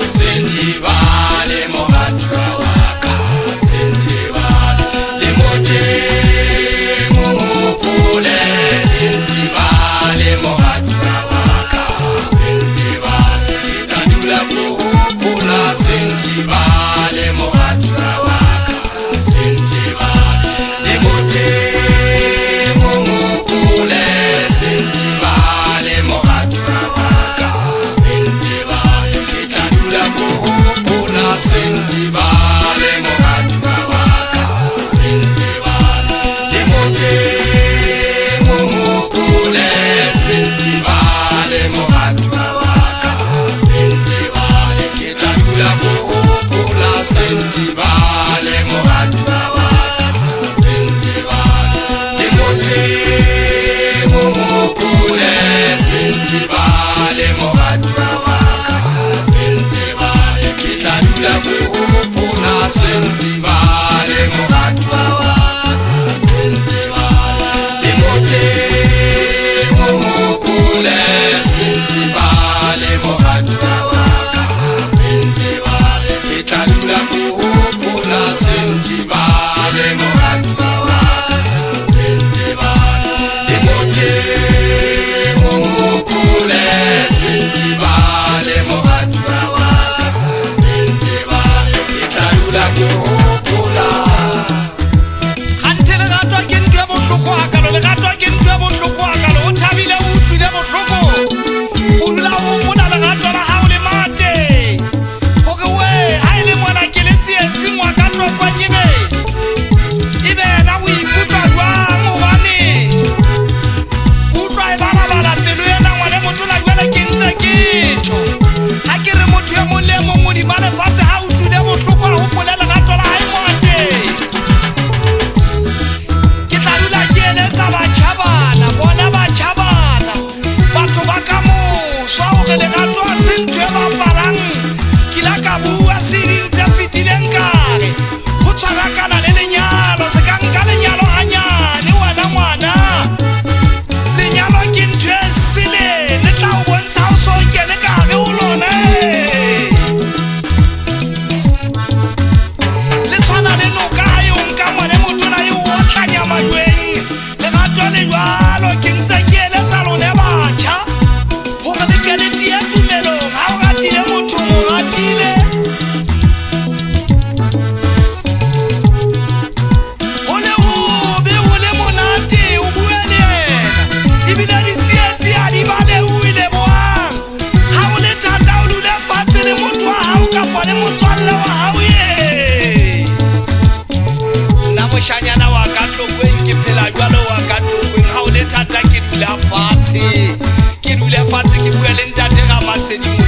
Sentibale mogatwa waka, sentibale limote mumupule, sentibale mogatwa waka, sentibale ikadula kuhupula, sentibale mogatwa waka, sentibale limote mumupule, sentibale mogatwa waka, sentibale ikadula kuhupula, sentibale mogatwa waka, sentibale limote mumupule, sentibale mogatwa waka, sentibale ikadula kuhupula, sentibale mogatwa waka, sentibale limote mumupule, sentibale mogatwa waka, sentibale ikadula kuhupula, sentibale mogatwa waka, sentibale limote mumupule, sentibale mogatwa waka, sentibale ikadula kuhupula, sentibale mogatwa waka, sentibale limote mumupule, sentibale mogatwa waka, sentibale ikadula kuhupula. Kante legato ke ntwe bohloko hakalo, legato ke ntwe bohloko hakalo, o thabile o utlwile bohloko, o dula o hopola legato la hao le mate hore we ha e le mona ke le tsietsing wa ka tlokwa nyebe ebe na o ikutlwa jwang hobane utlwa e balabala pelo ena ngwane motho la jwale ke ntse ke tjho ha ke re motho e mong le mong o di bale fatshe ha o utlwile bohloko a hopole legato la hae mate. Ke tla dula ke eletsa batjhabana, bona batjhabana, batho ba ka moswa hore legato ha se ntho e bapalang. Ke la ka bua seding tse fetileng kare ho tshwarakana le lenyalo, se ka nka lenyalo hanyane wena ngwana. Lenyalo ke ntho e sele, le tla o bontsha o so kene ka hare ho lona. Le tshwana le noka ha eo nka ngwane motho na eo o tlanya majweng. Legato le jwalo ke ntse ke eletsa lone batjha hore le kene tie tumelong. Ha o ratile motho mo ratile, ho le hobe ho le monate o bue le yena, ebile ditsietsi ha di bale o ile bohang. Ha o le thata o dule fatshe le motho wa hao kapa le motswalle wa hao ye. Nna moshanyana wa ka tlokweng ke phela jwalo wa ka tlokweng, ha o le thata ke dula fatshe ke bue le ntate Ramasedi.